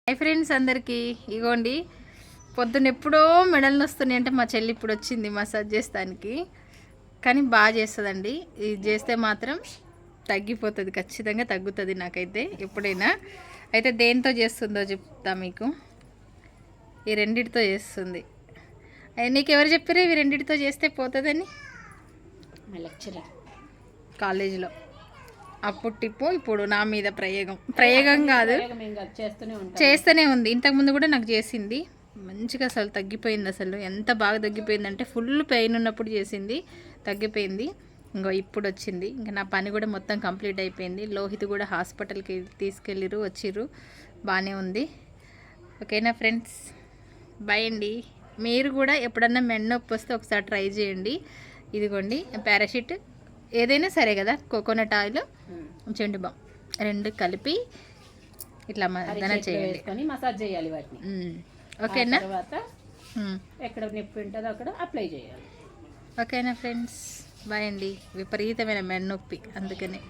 Hi friends అందరికీ ఇగోండి పొద్దున్న ఎప్పుడో మెడలు నొస్తున్నాయి అంటే మా చెల్లి ఇప్పుడు వచ్చింది మసాజ్ చేస్తానికి. కానీ బాగా చేస్తుందండి. ఇది చేస్తే మాత్రం తగ్గిపోతుంది, ఖచ్చితంగా తగ్గుతుంది నాకైతే ఎప్పుడైనా. అయితే దేంతో చేస్తుందో చెప్తా మీకు. ఈ రెండిటితో చేస్తుంది. నీకు ఎవరు చెప్పారు ఇవి రెండిటితో చేస్తే పోతుందని? మా లెక్చరర్ కాలేజీలో. అప్పుడు టిప్పు ఇప్పుడు నా మీద ప్రయోగం కాదు, చేస్తూనే ఉంది. ఇంతకుముందు కూడా నాకు చేసింది, మంచిగా అసలు తగ్గిపోయింది. అసలు ఎంత బాగా తగ్గిపోయిందంటే ఫుల్ పెయిన్ ఉన్నప్పుడు చేసింది, తగ్గిపోయింది. ఇంకో ఇప్పుడు వచ్చింది. ఇంకా నా పని కూడా మొత్తం కంప్లీట్ అయిపోయింది. లోహిత్ కూడా హాస్పిటల్కి తీసుకెళ్ళిరు, వచ్చిర్రు, బాగానే ఉంది. ఓకేనా ఫ్రెండ్స్, బాయ్ అండి. మీరు కూడా ఎప్పుడన్నా మెడ నొప్పి వస్తే ఒకసారి ట్రై చేయండి. ఇదిగోండి పారాషూట్ ఏదైనా సరే కదా, కోకోనట్ ఆయిల్, చెండు బామ్ రెండు కలిపి ఇట్లా చేయండి, మసాజ్ చేయాలి వాటిని. ఓకేనా? తర్వాత ఎక్కడ నొప్పి ఉంటుందో అక్కడ అప్లై చేయాలి. ఓకేనా ఫ్రెండ్స్, బాయ్ అండి. విపరీతమైన మెడ నొప్పి, అందుకనే